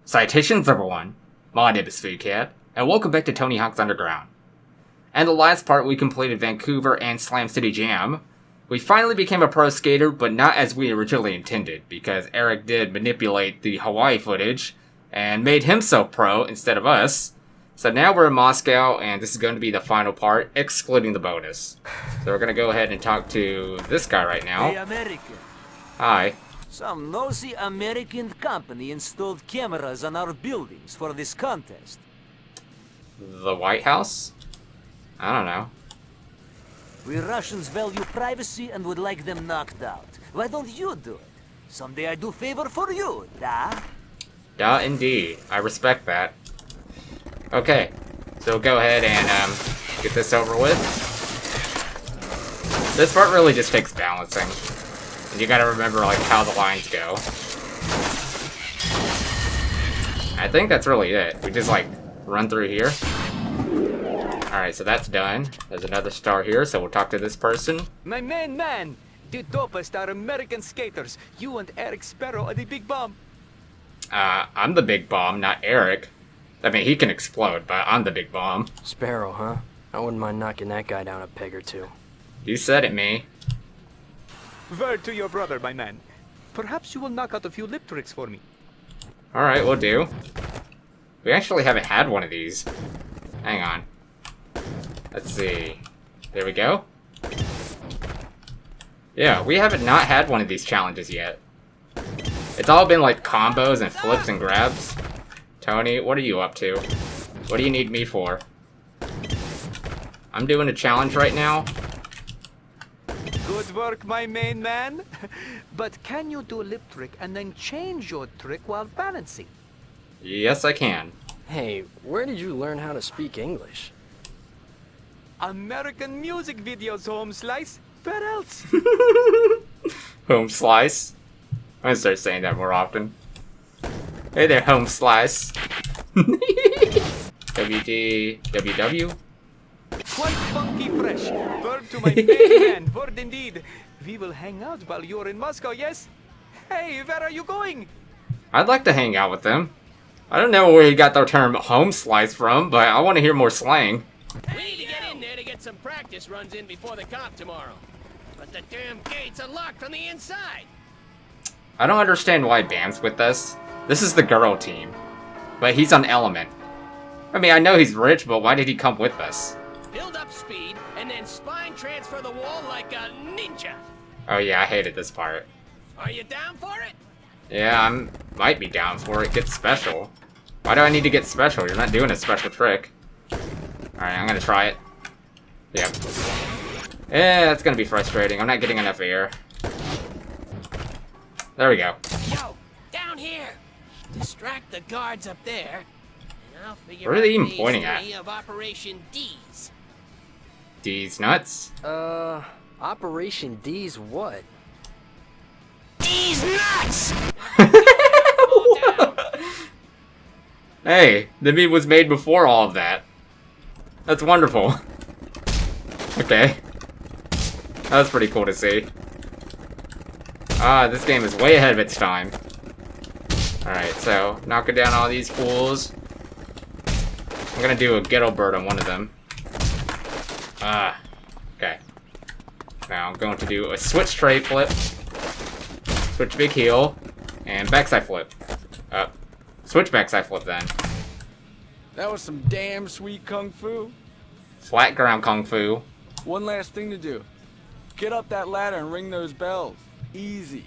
Citations everyone! My name is Foodcat, and welcome back to Tony Hawk's Underground. And the last part we completed Vancouver and Slam City Jam. We finally became a pro skater, but not as we originally intended, because Eric did manipulate the Hawaii footage, and made himself pro instead of us. So now we're in Moscow, and this is going to be the final part, excluding the bonus. So we're going to go ahead and talk to this guy right now. Hey, American. Hi. Some nosy American company installed cameras on our buildings for this contest. The White House? I don't know. We Russians value privacy and would like them knocked out. Why don't you do it? Someday I do favor for you, da? Da indeed. I respect that. Okay, so go ahead and get this over with. This part really just takes balancing. And you gotta remember like how the lines go. I think that's really it. We just like run through here. Alright, so that's done. There's another star here, so we'll talk to this person. My main man! The dopest are American skaters. You and Eric Sparrow are the big bomb. I'm the big bomb, not Eric. I mean, he can explode, but I'm the big bomb. Sparrow, huh? I wouldn't mind knocking that guy down a peg or two. You said it, me. Word to your brother, my man. Perhaps you will knock out a few lip tricks for me. Alright, we'll do. We actually haven't had one of these. Hang on. Let's see. There we go. Yeah, we haven't not had one of these challenges yet. It's all been like combos and flips and grabs. Tony, what are you up to? What do you need me for? I'm doing a challenge right now. Good work, my main man. But can you do a lip trick and then change your trick while balancing? Yes, I can. Hey, where did you learn how to speak English? American music videos, home slice. Where else? Home slice. I'm gonna start saying that more often. Hey there, home slice. WD, WW. Quite funky fresh. Word to my main man. Word indeed. We will hang out while you're in Moscow, yes? Hey, where are you going? I'd like to hang out with them. I don't know where you got the term home slice from, but I want to hear more slang. We need to get in there to get some practice runs in before the comp tomorrow. But the damn gates are locked from the inside. I don't understand why Bam's with us. This is the girl team. But he's on Element. I mean, I know he's rich, but why did he come with us? Build up speed, and then spine transfer the wall like a ninja. Oh yeah, I hated this part. Are you down for it? Yeah, might be down for it. Get special. Why do I need to get special? You're not doing a special trick. Alright, I'm gonna try it. Yep. Yeah, that's gonna be frustrating. I'm not getting enough air. There we go. Yo, down here. Distract the guards up there, and I'll figure What are they out even phase pointing at? 3 of Operation D's. D's nuts? Operation D's what? D's nuts! Hey, the meme was made before all of that. That's wonderful. Okay. That was pretty cool to see. Ah, this game is way ahead of its time. Alright, so, knocking down all these fools. I'm gonna do a ghetto bird on one of them. Ah, okay. Now I'm going to do a switch tray flip. Switch big heel. And backside flip. Switch backside flip then. That was some damn sweet kung fu. Flat ground kung fu. One last thing to do. Get up that ladder and ring those bells. Easy.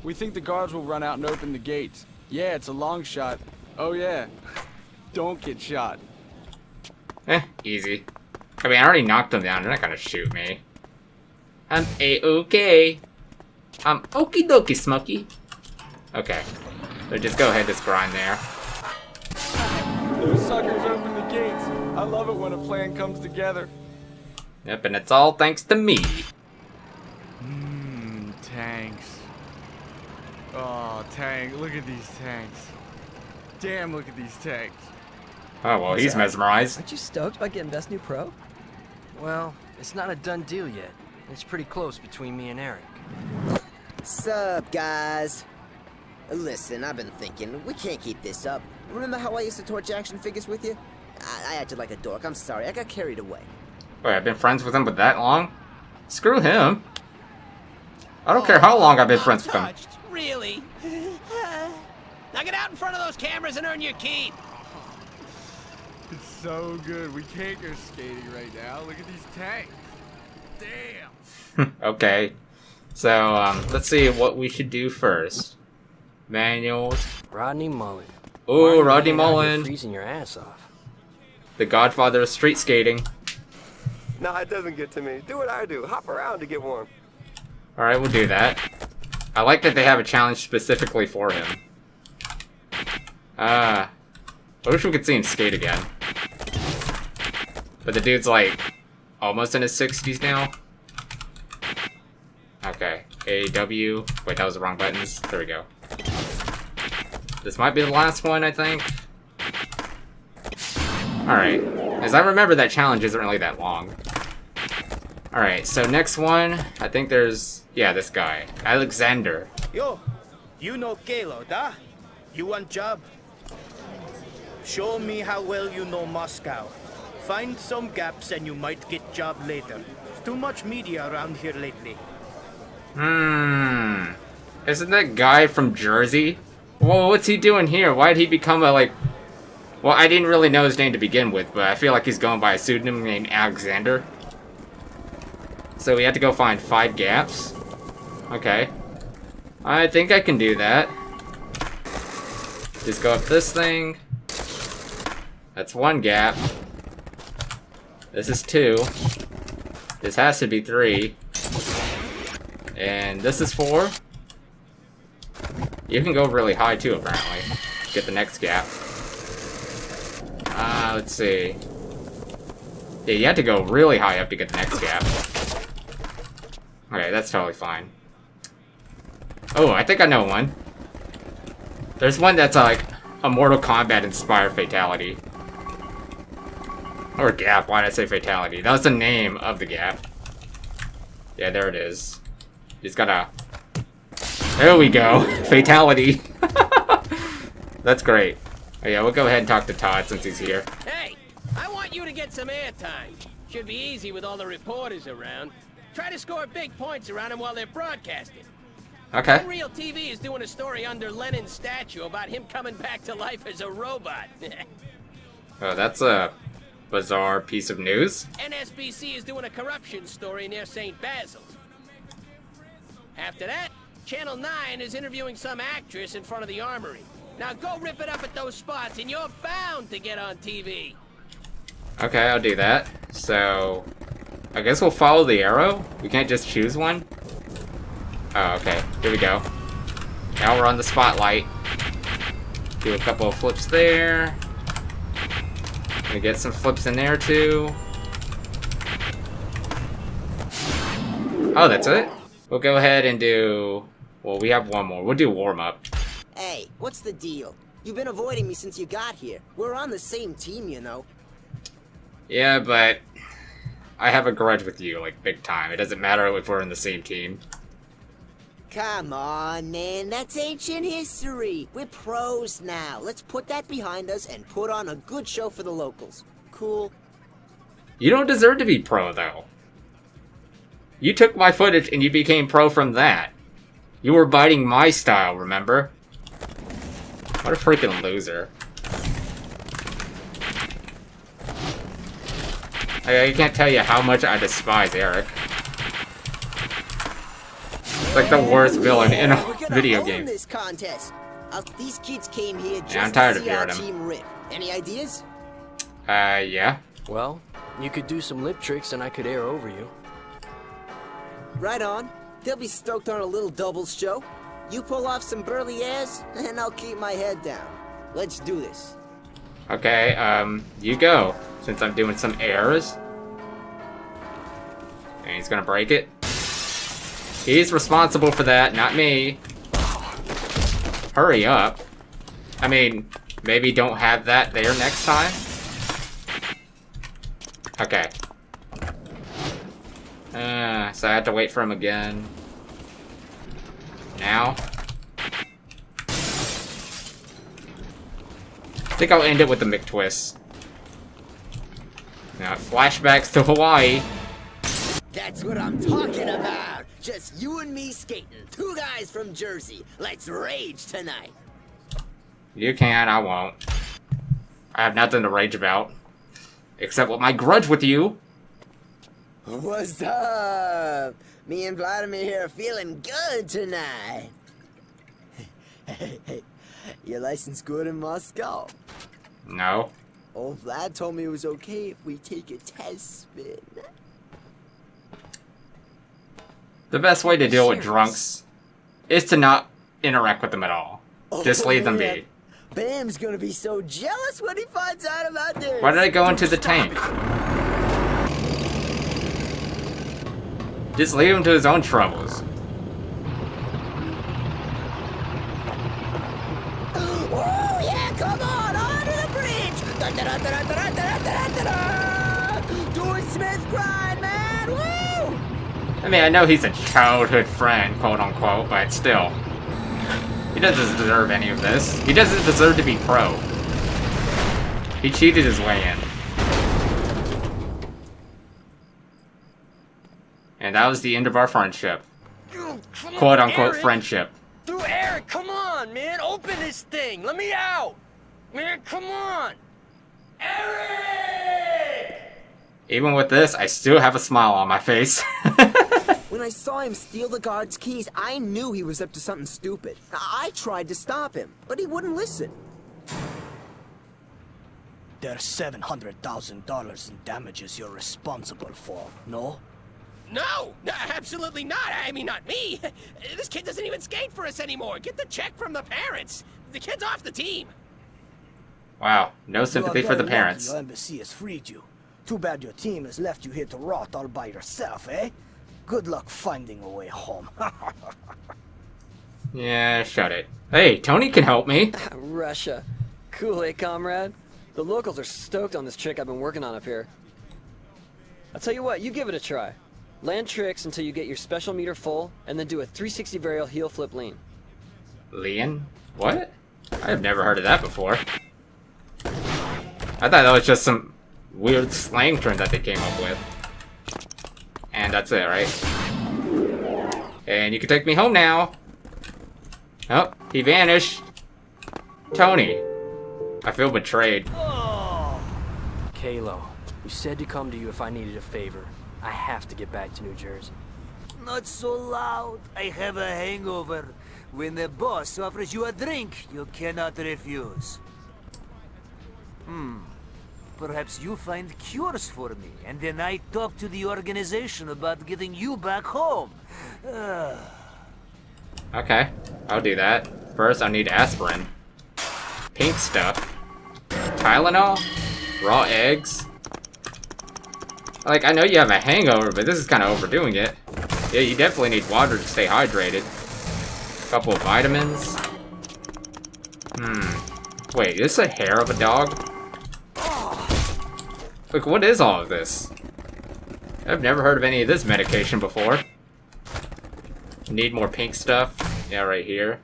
We think the guards will run out and open the gates. Yeah, it's a long shot. Oh yeah. Don't get shot. Easy. I mean, I already knocked them down. They're not gonna shoot me. I'm A-okay. I'm okie dokie, Smokey. Okay. So just go ahead, just grind there. Those suckers open the gates. I love it when a plan comes together. Yep, and it's all thanks to me. Tanks. Oh, tank. Look at these tanks. Damn, look at these tanks. Oh, well, he's mesmerized. Aren't you stoked about getting Best New Pro? Well, it's not a done deal yet. It's pretty close between me and Eric. Sup, guys? Listen, I've been thinking, we can't keep this up. Remember how I used to torch action figures with you? I acted like a dork, I'm sorry, I got carried away. Wait, I've been friends with him for that long? Screw him. I don't care how long I've been friends with him. Touched? Really? Now get out in front of those cameras and earn your keep. It's so good. We can't go skating right now. Look at these tanks. Damn. Okay. So, let's see what we should do first. Manuals. Rodney Mullen. Ooh, Rodney Why are you out here Mullen. freezing your ass off. The godfather of street skating. Nah, it doesn't get to me. Do what I do. Hop around to get warm. Alright, we'll do that. I like that they have a challenge specifically for him. I wish we could see him skate again. But the dude's like almost in his 60s now. Okay. A-W. Wait, that was the wrong buttons. There we go. This might be the last one, I think. Alright. As I remember, that challenge isn't really that long. Alright, so next one, I think there's... yeah, this guy. Alexander. Yo, you know Kalo, da? You want job? Show me how well you know Moscow. Find some gaps and you might get job later. Too much media around here lately. Isn't that guy from Jersey? Whoa, what's he doing here? Why did he become a, like... well, I didn't really know his name to begin with, but I feel like he's going by a pseudonym named Alexander. So we have to go find 5 gaps. Okay. I think I can do that. Just go up this thing. That's 1 gap. This is 2. This has to be 3. And this is 4. You can go really high too, apparently. Get the next gap. Let's see. Yeah, you have to go really high up to get the next gap. Okay, that's totally fine. Oh, I think I know one. There's one that's like a Mortal Kombat inspired fatality. Or gap, why did I say fatality? That was the name of the gap. Yeah, there it is. He's got a... there we go! Fatality! That's great. Oh yeah, we'll go ahead and talk to Todd since he's here. Hey, I want you to get some airtime. Should be easy with all the reporters around. Try to score big points around them while they're broadcasting. Okay. Real TV is doing a story under Lenin's statue about him coming back to life as a robot. Oh, that's a bizarre piece of news. NSBC is doing a corruption story near St. Basil's. After that, Channel 9 is interviewing some actress in front of the armory. Now go rip it up at those spots and you're bound to get on TV. Okay, I'll do that. So, I guess we'll follow the arrow? We can't just choose one? Oh, okay. Here we go. Now we're on the spotlight. Do a couple of flips there. Gonna get some flips in there too. Oh, that's it? We'll go ahead and do... well, we have one more. We'll do warm-up. Hey, what's the deal? You've been avoiding me since you got here. We're on the same team, you know. Yeah, but... I have a grudge with you, like, big time. It doesn't matter if we're in the same team. Come on, man. That's ancient history. We're pros now. Let's put that behind us and put on a good show for the locals. Cool? You don't deserve to be pro, though. You took my footage and you became pro from that. You were biting my style, remember? What a freaking loser. I can't tell you how much I despise Eric. It's like the worst villain in a video game. This contest. These kids came here just I'm tired to of see our hearing him. team rip. Any ideas? Yeah. Well, you could do some lip tricks and I could air over you. Right on. They'll be stoked on a little doubles show. You pull off some burly airs, and I'll keep my head down. Let's do this. Okay, you go. Since I'm doing some airs. And he's gonna break it. He's responsible for that, not me. Hurry up. I mean, maybe don't have that there next time? Okay. So I have to wait for him again. Now? I think I'll end it with the McTwist. Now, flashbacks to Hawaii. That's what I'm talking about. Just you and me skating. Two guys from Jersey. Let's rage tonight. You can, I won't. I have nothing to rage about. Except with my grudge with you. What's up? Me and Vladimir here are feeling good tonight. Hey, your license good in Moscow? No. Old Vlad told me it was okay if we take a test spin. The best way to deal with drunks is to not interact with them at all. Just leave them be. Bam's gonna be so jealous when he finds out about this. Why did I go into the tank? Just leave him to his own troubles. Oh yeah, come on, onto the bridge! Do a Smith grind, man! Woo! I mean, I know he's a childhood friend, quote unquote, but still. He doesn't deserve any of this. He doesn't deserve to be pro. He cheated his way in. And that was the end of our friendship. Quote unquote friendship. Dude, Eric, come on, man. Open this thing. Let me out. Man, come on. Eric! Even with this, I still have a smile on my face. When I saw him steal the guard's keys, I knew he was up to something stupid. I tried to stop him, but he wouldn't listen. There's $700,000 in damages you're responsible for, no? No, absolutely not. I mean, not me. This kid doesn't even skate for us anymore. Get the check from the parents. The kid's off the team. Wow, no sympathy for the parents. Your embassy has freed you. Too bad your team has left you here to rot all by yourself, eh? Good luck finding a way home. Yeah, shut it. Hey, Tony can help me. Russia. Cool, eh, comrade? The locals are stoked on this trick I've been working on up here. I'll tell you what, you give it a try. Land tricks until you get your special meter full, and then do a 360 varial heel flip lean. Lean? What? I have never heard of that before. I thought that was just some weird slang term that they came up with. And that's it, right? And you can take me home now. Oh, he vanished. Tony. I feel betrayed. Kalo, you said to come to you if I needed a favor. I have to get back to New Jersey. Not so loud. I have a hangover. When the boss offers you a drink, you cannot refuse. Perhaps you find cures for me, and then I talk to the organization about getting you back home. Okay, I'll do that. First, I need aspirin. Pink stuff. Tylenol? Raw eggs? Like, I know you have a hangover, but this is kind of overdoing it. Yeah, you definitely need water to stay hydrated. A couple of vitamins. Wait, is this a hair of a dog? Like, what is all of this? I've never heard of any of this medication before. Need more pink stuff? Yeah, right here.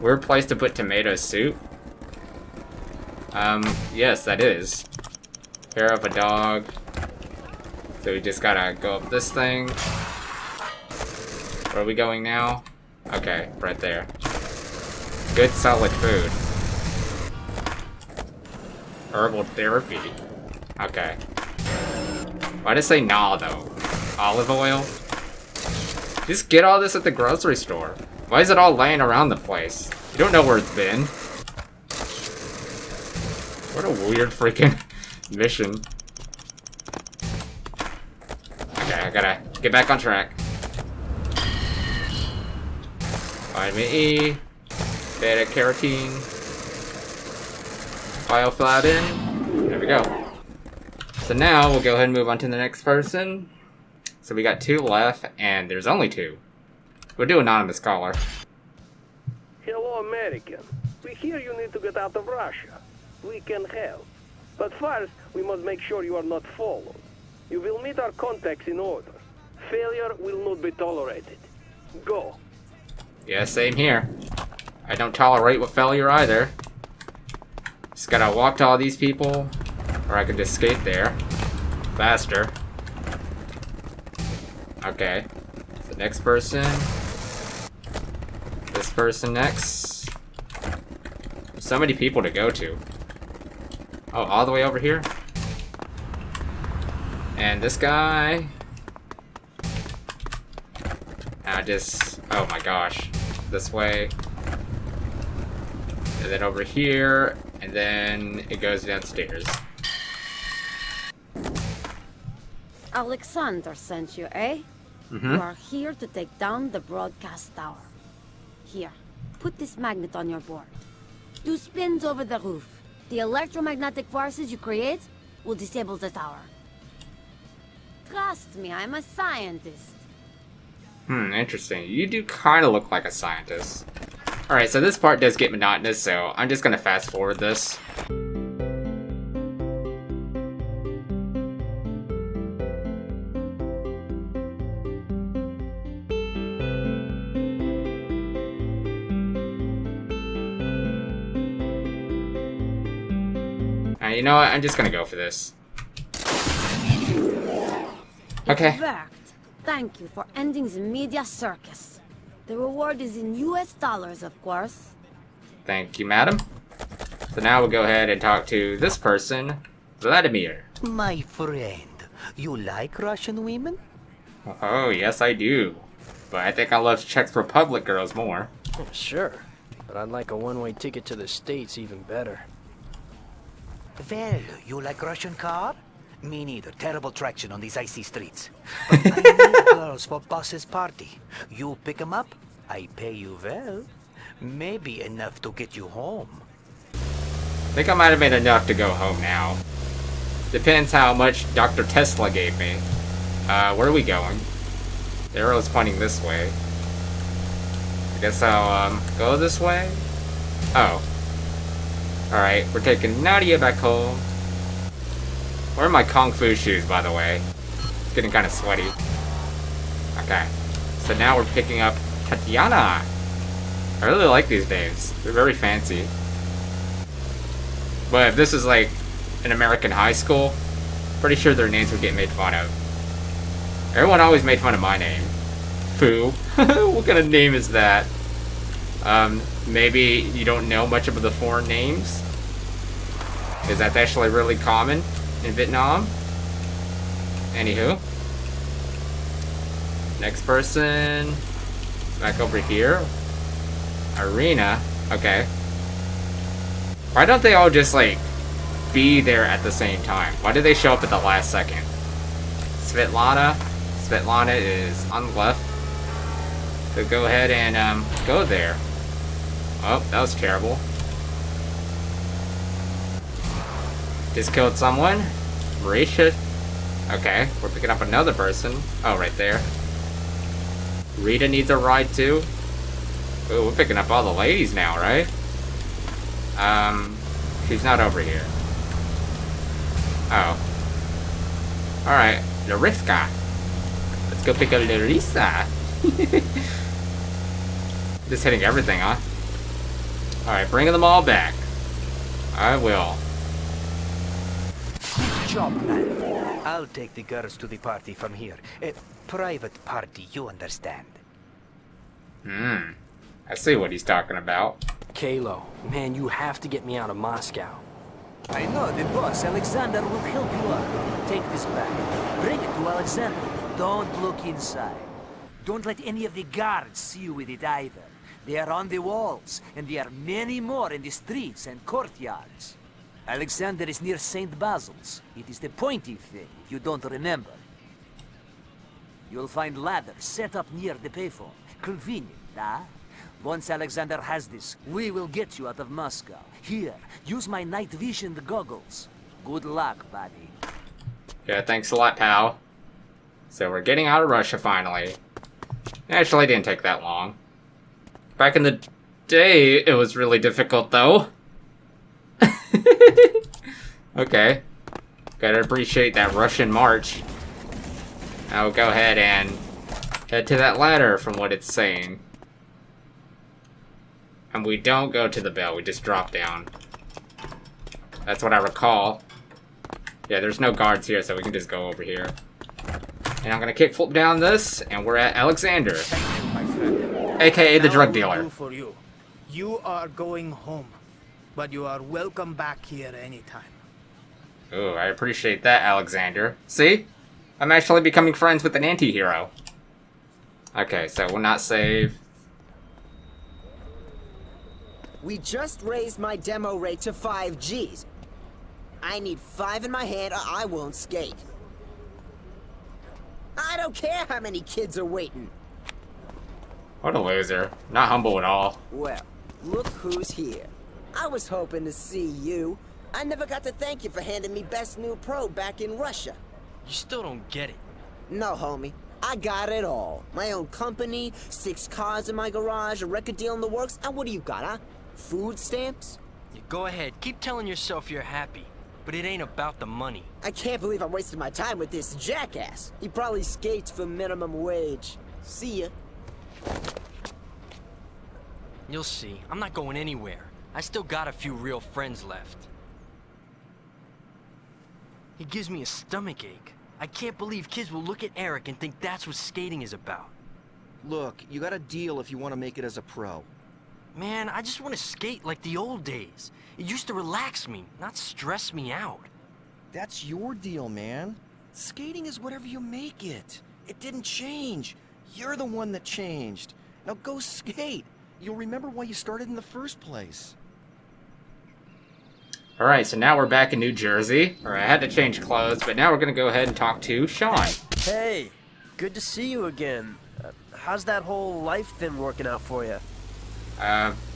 Weird place to put tomato soup? Yes, that is. Hair of a dog. So we just gotta go up this thing. Where are we going now? Okay, right there. Good solid food. Herbal therapy. Okay. Why'd I say nah, though? Olive oil? Just get all this at the grocery store. Why is it all laying around the place? You don't know where it's been. What a weird freaking mission. Okay, I gotta get back on track. Vitamin E. Beta carotene. Bioflavin. There we go. So now we'll go ahead and move on to the next person. So we got 2 left, and there's only 2. We'll do anonymous caller. Hello, American. We hear you need to get out of Russia. We can help. But first, we must make sure you are not followed. You will meet our contacts in order. Failure will not be tolerated. Go. Yeah, same here. I don't tolerate with failure either. Just gotta walk to all these people, or I can just skate there faster. Okay. The next person. This person next. There's so many people to go to. Oh, all the way over here? And this guy. Oh my gosh. This way. And then over here. And then it goes downstairs. Alexander sent you, eh? Mm-hmm. You are here to take down the broadcast tower. Here, put this magnet on your board. 2 spins over the roof. The electromagnetic forces you create will disable the tower. Trust me, I'm a scientist. Interesting. You do kind of look like a scientist. Alright, so this part does get monotonous, so I'm just gonna fast forward this. You know what? I'm just gonna go for this. Okay. It worked. Thank you for ending the media circus. The reward is in US dollars, of course. Thank you, madam. So now we'll go ahead and talk to this person, Vladimir. My friend, you like Russian women? Oh, yes I do. But I think I love Czech Republic girls more. Sure, but I'd like a one-way ticket to the States even better. Well, you like Russian car? Me neither. Terrible traction on these icy streets. But I need girls for boss's party. You pick 'em up, I pay you well. Maybe enough to get you home. I think I might have made enough to go home now. Depends how much Dr. Tesla gave me. Where are we going? The arrow's pointing this way. I guess I'll, go this way? Oh. Alright, we're taking Nadia back home. Where are my Kung Fu shoes, by the way? It's getting kind of sweaty. Okay. So now we're picking up Tatiana. I really like these names. They're very fancy. But if this is like an American high school, pretty sure their names would get made fun of. Everyone always made fun of my name. Fu. What kind of name is that? Maybe you don't know much of the foreign names? Is that actually really common in Vietnam? Anywho. Next person. Back over here. Arena. Okay. Why don't they all just, like, be there at the same time? Why do they show up at the last second? Svetlana. Svetlana is on the left. So go ahead and, go there. Oh, that was terrible. Just killed someone. Marisha. Okay, we're picking up another person. Oh, right there. Rita needs a ride too. Ooh, we're picking up all the ladies now, right? She's not over here. Oh. Alright, Larissa. Let's go pick up Larissa. Just hitting everything, huh? Alright, bringing them all back. I will. Good job, man. I'll take the girls to the party from here. A private party, you understand. I see what he's talking about. Kalo, man, you have to get me out of Moscow. I know, the boss, Alexander, will help you out. Take this back. Bring it to Alexander. Don't look inside. Don't let any of the guards see you with it either. They are on the walls, and there are many more in the streets and courtyards. Alexander is near St. Basil's. It is the pointy thing, if you don't remember. You'll find ladders set up near the payphone. Convenient, ah? Once Alexander has this, we will get you out of Moscow. Here, use my night vision goggles. Good luck, buddy. Yeah, thanks a lot, pal. So we're getting out of Russia finally. Actually, it didn't take that long. Back in the day, it was really difficult, though. Okay. Gotta appreciate that Russian march. Now we'll go ahead and head to that ladder from what it's saying. And we don't go to the bell, we just drop down. That's what I recall. Yeah, there's no guards here, so we can just go over here. And I'm gonna kickflip down this, and we're at Alexander. My friend. AKA the Now drug I will dealer. do for you. You are going home, but you are welcome back here anytime. Ooh, I appreciate that, Alexander. See? I'm actually becoming friends with an anti-hero. Okay, so we'll not save. We just raised my demo rate to 5 Gs. I need 5 in my hand or I won't skate. I don't care how many kids are waiting. What a loser. Not humble at all. Well, look who's here. I was hoping to see you. I never got to thank you for handing me Best New Pro back in Russia. You still don't get it. No, homie. I got it all. My own company, 6 cars in my garage, a record deal in the works, and what do you got, huh? Food stamps? You go ahead, keep telling yourself you're happy. But it ain't about the money. I can't believe I'm wasting my time with this jackass. He probably skates for minimum wage. See ya. You'll see. I'm not going anywhere. I still got a few real friends left. It gives me a stomach ache. I can't believe kids will look at Eric and think that's what skating is about. Look, you got a deal if you want to make it as a pro. Man, I just want to skate like the old days. It used to relax me, not stress me out. That's your deal, man. Skating is whatever you make it. It didn't change. You're the one that changed. Now go skate. You'll remember why you started in the first place. Alright, so now we're back in New Jersey. Or I had to change clothes, but now we're gonna go ahead and talk to Sean. Hey, good to see you again. How's that whole life thing working out for you?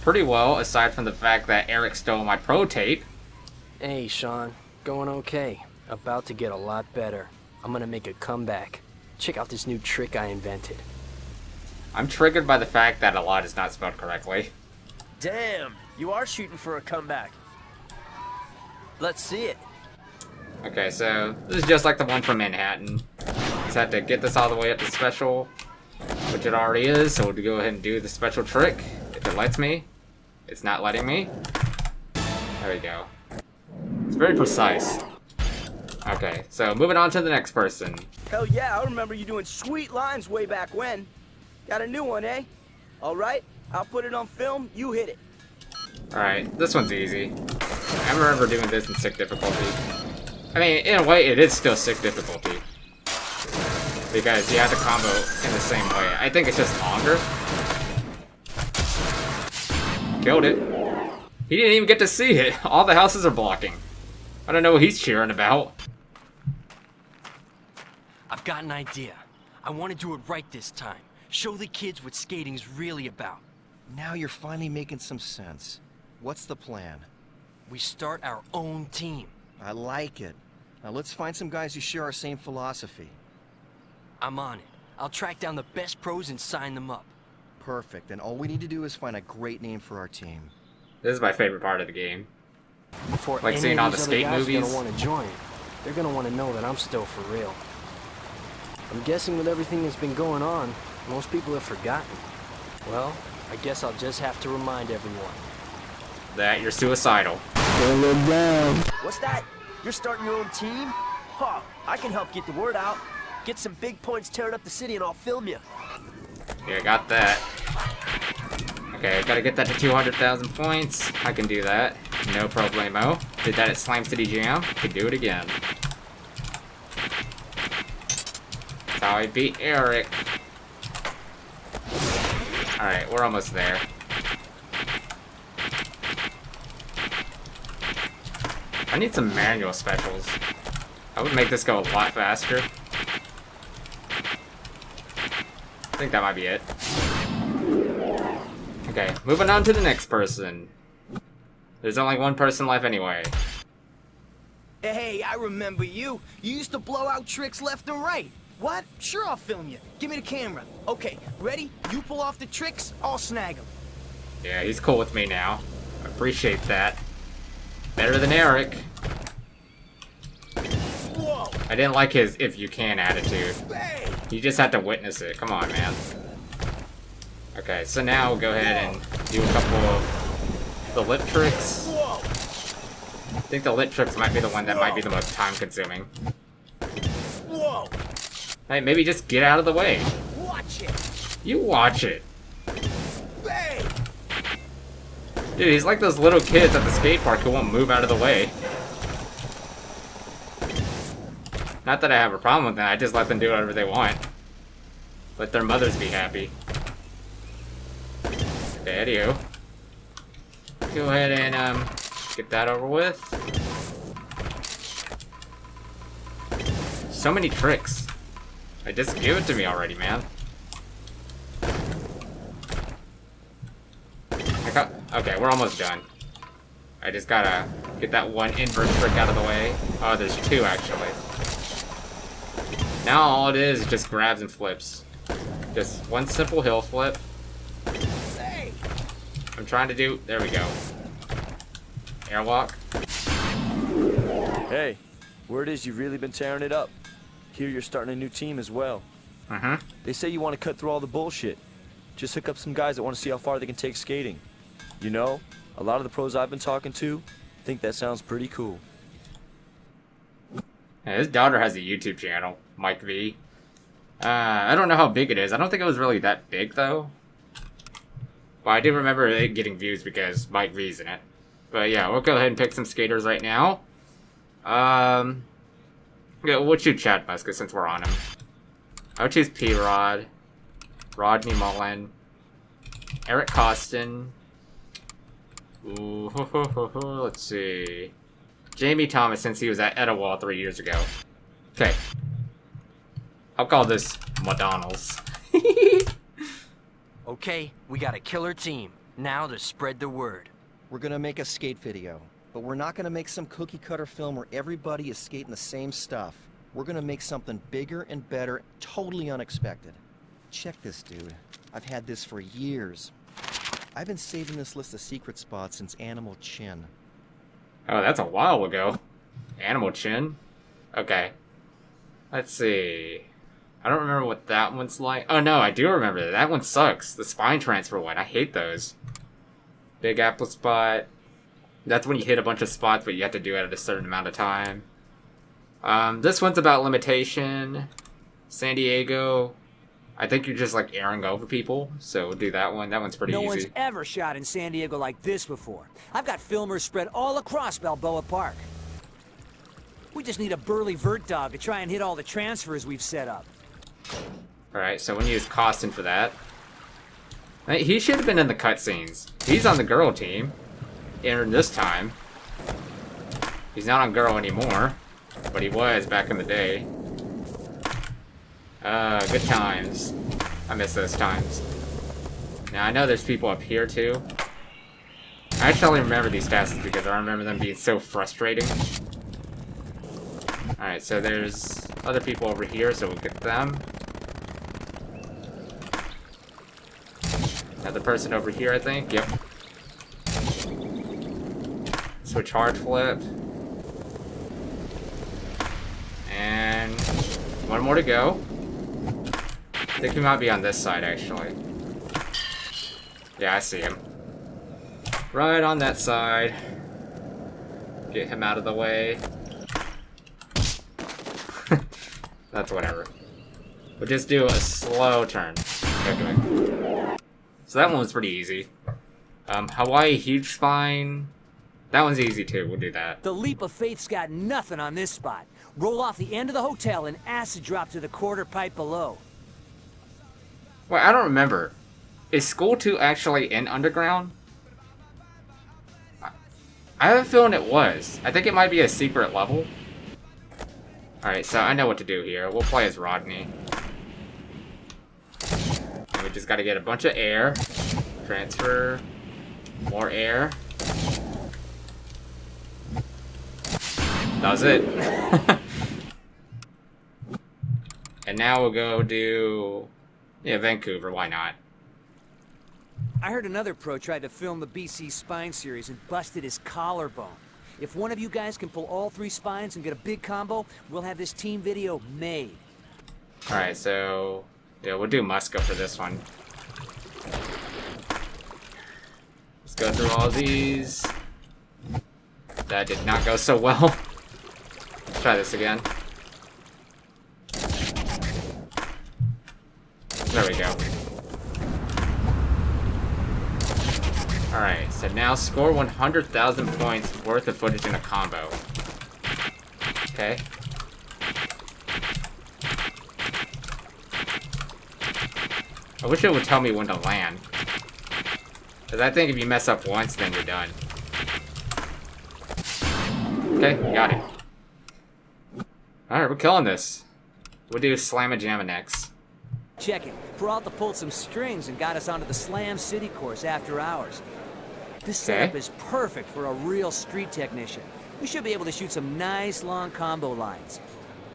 Pretty well, aside from the fact that Eric stole my pro tape. Hey, Sean. Going okay. About to get a lot better. I'm gonna make a comeback. Check out this new trick I invented. I'm triggered by the fact that a lot is not spelled correctly. Damn, you are shooting for a comeback. Let's see it. Okay, so this is just like the one from Manhattan. Just had to get this all the way up to special, which it already is, so we'll go ahead and do the special trick. If it lets me. It's not letting me. There we go. It's very precise. Okay, so moving on to the next person. Hell yeah, I remember you doing sweet lines way back when. Got a new one, eh? Alright, I'll put it on film, you hit it. Alright, this one's easy. I remember doing this in sick difficulty. I mean, in a way, it is still sick difficulty. Because you have to combo in the same way. I think it's just longer. Killed it. He didn't even get to see it. All the houses are blocking. I don't know what he's cheering about. I've got an idea. I want to do it right this time. Show the kids what skating's really about. Now you're finally making some sense. What's the plan? We start our own team. I like it. Now let's find some guys who share our same philosophy. I'm on it. I'll track down the best pros and sign them up. Perfect. And all we need to do is find a great name for our team. This is my favorite part of the game. Before Like seeing all the skate movies. Gonna want to join. They're gonna want to know that I'm still for real. I'm guessing with everything that's been going on, most people have forgotten. Well, I guess I'll just have to remind everyone. That you're suicidal. What's that? You're starting your own team? Huh, I can help get the word out. Get some big points tearing up the city and I'll film you. Yeah, got that. Okay, gotta get that to 200,000 points. I can do that. No problemo. Did that at Slam City Jam. Could do it again. That's how I beat Eric. Alright, we're almost there. I need some manual specials. I would make this go a lot faster. I think that might be it. Okay, moving on to the next person. There's only one person left anyway. Hey, I remember you. You used to blow out tricks left and right. What? Sure, I'll film you. Give me the camera. Okay, ready? You pull off the tricks, I'll snag them. Yeah, he's cool with me now. I appreciate that. Better than Eric. Whoa. I didn't like his if you can attitude. You just had to witness it. Come on, man. Okay, so now we'll go ahead and do a couple of the lip tricks. think the lit tricks might be the one that might be the most time consuming. Whoa! Hey, maybe just get out of the way. Watch it! You watch it. Hey! Dude, he's like those little kids at the skate park who won't move out of the way. Not that I have a problem with that, I just let them do whatever they want. Let their mothers be happy. Okay, anywho. Go ahead and, get that over with. So many tricks. Just give it to me already, man. Okay, we're almost done. I just gotta get that one invert trick out of the way. Oh, there's two, actually. Now all it is just grabs and flips. Just one simple hill flip. I'm trying to do... There we go. Airwalk. Hey, word is you've really been tearing it up. Here you're starting a new team as well. They say you want to cut through all the bullshit. Just hook up some guys that want to see how far they can take skating. You know, a lot of the pros I've been talking to think that sounds pretty cool. Yeah, his daughter has a YouTube channel, Mike V. I don't know how big it is. I don't think it was really that big, though. But I do remember it getting views because Mike V's in it. But yeah, we'll go ahead and pick some skaters right now. Yeah, we'll choose Chad Muska since we're on him. I'll choose P-Rod, Rodney Mullen, Eric Costin. Ooh, let's see. Jamie Thomas, since he was at Etowah 3 years ago. Okay. I'll call this McDonald's. Okay, we got a killer team. Now to spread the word. We're gonna make a skate video, but we're not gonna make some cookie cutter film where everybody is skating the same stuff. We're gonna make something bigger and better, totally unexpected. Check this, dude. I've had this for years. I've been saving this list of secret spots since Animal Chin. Oh, that's a while ago. Animal Chin? Okay. Let's see. I don't remember what that one's like. Oh no, I do remember that. That one sucks. The spine transfer one. I hate those. Big Apple spot. That's when you hit a bunch of spots, but you have to do it at a certain amount of time. This one's about limitation. San Diego. I think you're just like airing over people, so we'll do that one. That one's pretty easy. No one's ever shot in San Diego like this before. I've got filmers spread all across Balboa Park. We just need a burly vert dog to try and hit all the transfers we've set up. Alright, so we're gonna use Costin for that. He should have been in the cutscenes. He's on the girl team. In this time. He's not on girl anymore. But he was back in the day. Good times. I miss those times. Now, I know there's people up here, too. I actually remember these tasks because I remember them being so frustrating. Alright, so there's other people over here, so we'll get them. Another person over here, I think. Yep. Switch hard flip. And one more to go. I think he might be on this side, actually. Yeah, I see him. Right on that side. Get him out of the way. That's whatever. We'll just do a slow turn. Okay. So that one was pretty easy. Hawaii huge spine. That one's easy too. We'll do that. The leap of faith's got nothing on this spot. Roll off the end of the hotel and acid drop to the quarter pipe below. Wait, I don't remember. Is School 2 actually in Underground? I have a feeling it was. I think it might be a secret level. Alright, so I know what to do here. We'll play as Rodney. And we just gotta get a bunch of air. Transfer. More air. Does it. And now we'll go do... yeah, Vancouver, why not? I heard another pro tried to film the BC Spine series and busted his collarbone. If one of you guys can pull all 3 spines and get a big combo, we'll have this team video made. Alright, so... yeah, we'll do Muska for this one. Let's go through all these. That did not go so well. Let's try this again. There we go. Alright, so now score 100,000 points worth of footage in a combo. Okay. I wish it would tell me when to land. Because I think if you mess up once, then you're done. Okay, got it. Alright, we're killing this. We'll do Slam-A-Jamma next. Check it. Peralta pulled some strings and got us onto the Slam City course after hours. This setup is perfect for a real street technician. We should be able to shoot some nice long combo lines.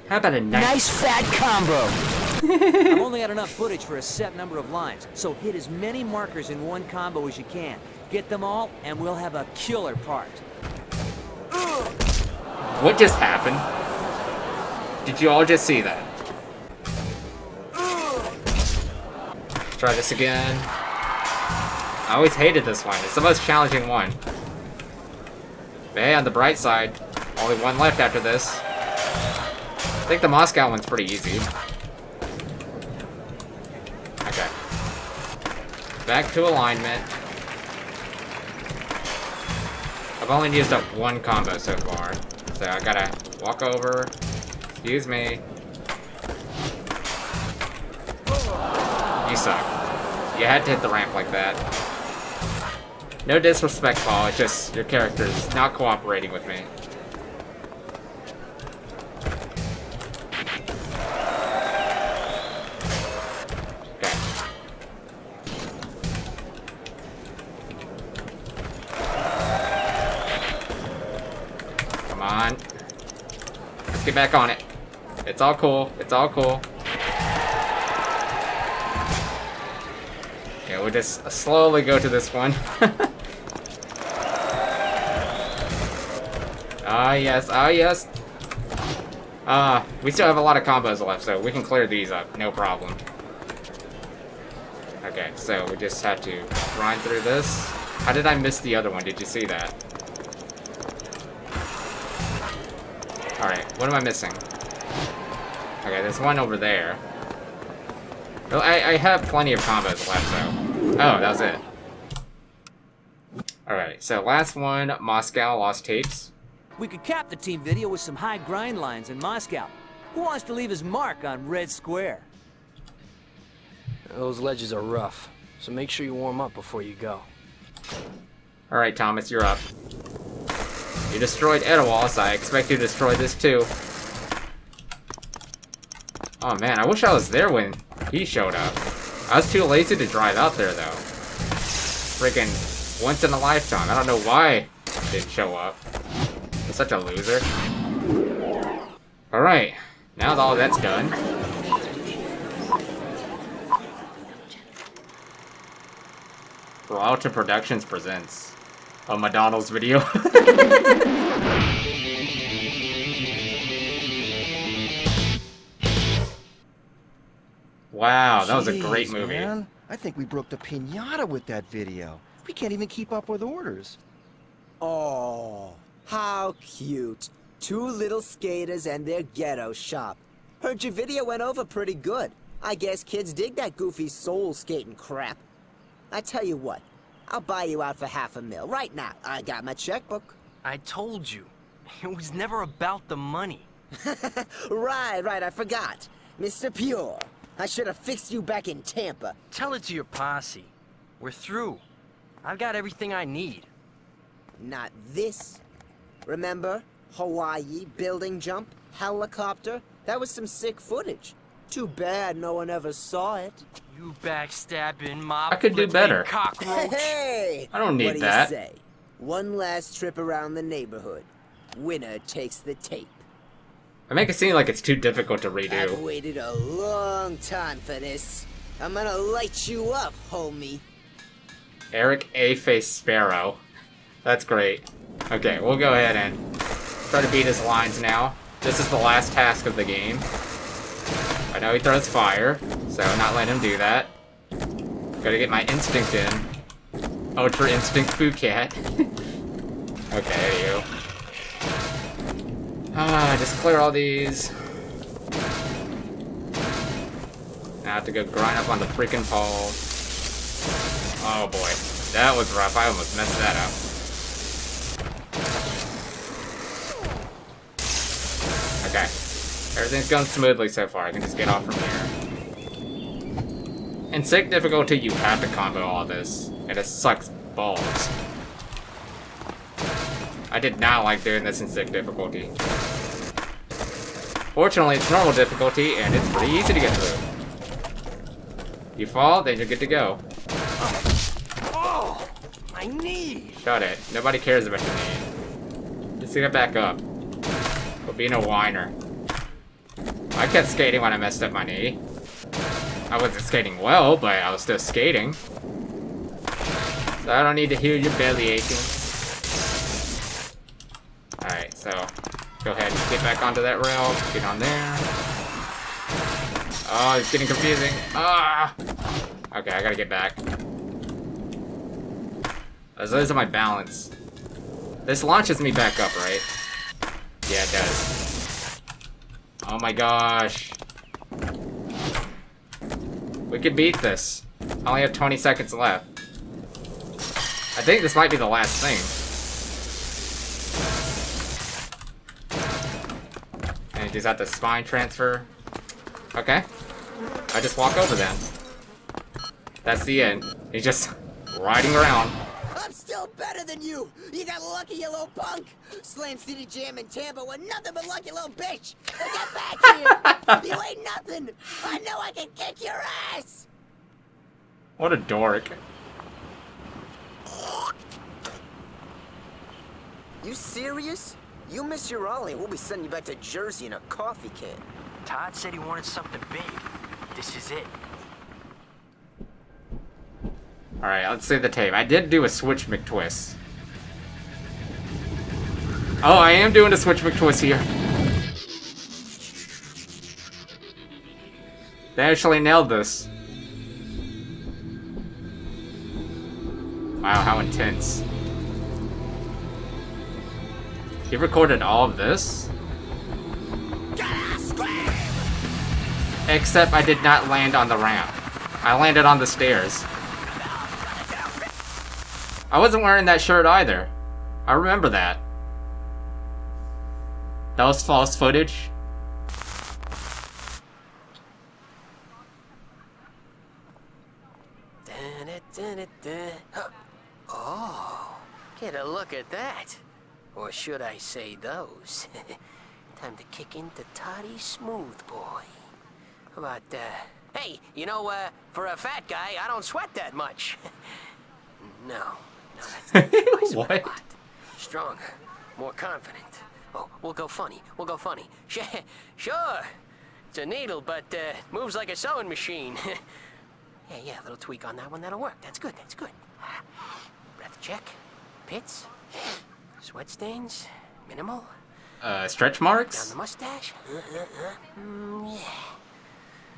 How about a nice fat combo? I've only got enough footage for a set number of lines, so hit as many markers in one combo as you can. Get them all, and we'll have a killer part. What just happened? Did you all just see that? Try this again. I always hated this one. It's the most challenging one. But hey, on the bright side, only one left after this. I think the Moscow one's pretty easy. Okay. Back to alignment. I've only used up one combo so far. So I gotta walk over. Excuse me. You suck. You had to hit the ramp like that. No disrespect, Paul. It's just your character's not cooperating with me. Okay. Come on. Let's get back on it. It's all cool. It's all cool. Okay, we'll just slowly go to this one. Ah, yes. Ah, yes. We still have a lot of combos left, so we can clear these up. No problem. Okay, so we just have to grind through this. How did I miss the other one? Did you see that? Alright, what am I missing? Okay, there's one over there. Well, I have plenty of combos left, so... Oh, that was it. Alright, so last one, Moscow, Lost Tapes. We could cap the team video with some high grind lines in Moscow. Who wants to leave his mark on Red Square? Those ledges are rough, so make sure you warm up before you go. Alright, Thomas, you're up. You destroyed Etowah, so I expect you to destroy this too. Oh man, I wish I was there when he showed up. I was too lazy to drive out there though. Freaking once in a lifetime. I don't know why I didn't show up. I'm such a loser. Alright, now that all that's done. Peralta Productions presents a McDonald's video. Wow, that was a great movie. Man. I think we broke the piñata with that video. We can't even keep up with orders. Oh, how cute. Two little skaters and their ghetto shop. Heard your video went over pretty good. I guess kids dig that goofy soul skating crap. I tell you what, I'll buy you out for $500,000 right now. I got my checkbook. I told you. It was never about the money. Right, I forgot. Mr. Pure. I should have fixed you back in Tampa. Tell it to your posse. We're through. I've got everything I need. Not this. Remember? Hawaii, building jump, helicopter. That was some sick footage. Too bad no one ever saw it. You backstabbing mob. I could do better. Cockroach. Hey! I don't need what do that. You say? One last trip around the neighborhood. Winner takes the tape. I make it seem like it's too difficult to redo. I've waited a long time for this. I'm gonna light you up, homie. Eric A-Face Sparrow. That's great. Okay, we'll go ahead and try to beat his lines now. This is the last task of the game. I know he throws fire, so not let him do that. Gotta get my instinct in. Ultra Instinct Food Cat. Okay, you. Just clear all these. I have to go grind up on the freaking pole. Oh boy, that was rough. I almost messed that up. Okay, everything's going smoothly so far. I can just get off from here. In sick difficulty, you have to combo all this, and it sucks balls. I did not like doing this in sick difficulty. Fortunately, it's normal difficulty, and it's pretty easy to get through. You fall, then you're good to go. Oh, my knee! Got it. Nobody cares about your knee. Just get back up. Quit being a whiner. I kept skating when I messed up my knee. I wasn't skating well, but I was still skating. So I don't need to hear your belly aching. Alright, so go ahead and get back onto that rail. Get on there. Oh, it's getting confusing. Ah! Okay, I gotta get back. Let's lose my balance. This launches me back up, right? Yeah, it does. Oh my gosh. We could beat this. I only have 20 seconds left. I think this might be the last thing. And just have to spine transfer. Okay. I just walk over then. That's the end. He's just riding around. I'm still better than you! You got lucky, you little punk! Slam City Jam and Tampa were nothing but lucky little bitch! Get back here! You ain't nothing! I know I can kick your ass! What a dork. You serious? You miss your Ollie, we'll be sending you back to Jersey in a coffee can. Todd said he wanted something big. This is it. Alright, let's see the tape. I did do a switch McTwist. Oh, I am doing a switch McTwist here. They actually nailed this. Wow, how intense. You recorded all of this? Except I did not land on the ramp. I landed on the stairs. I wasn't wearing that shirt either. I remember that. That was false footage. Oh, get a look at that. Or should I say those? Time to kick into Toddy Smooth Boy. How about, hey, you know, for a fat guy, I don't sweat that much. No, that's not I sweat a lot. Stronger, more confident. Oh, we'll go funny. Sure. It's a needle, but moves like a sewing machine. Yeah, a little tweak on that one, that'll work. That's good. Breath check. Pits. Sweat stains. Minimal. Stretch marks? Down the mustache. Yeah.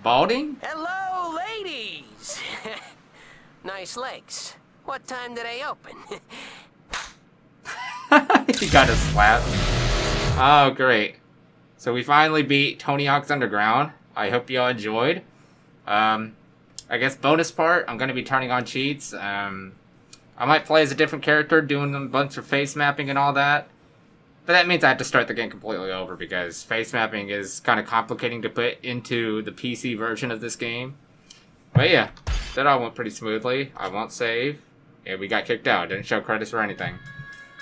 Balding? Hello, ladies! Nice legs. What time do they open? He got a slap. Oh, great. So we finally beat Tony Hawk's Underground. I hope you all enjoyed. I guess bonus part, I'm going to be turning on cheats. I might play as a different character, doing a bunch of face mapping and all that. But that means I have to start the game completely over because face mapping is kind of complicating to put into the PC version of this game. But yeah, that all went pretty smoothly. I won't save. Yeah, we got kicked out. Didn't show credits or anything.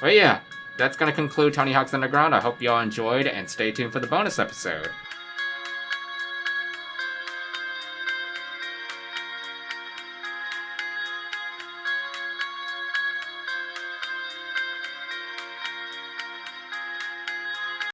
But yeah, that's going to conclude Tony Hawk's Underground. I hope you all enjoyed and stay tuned for the bonus episode.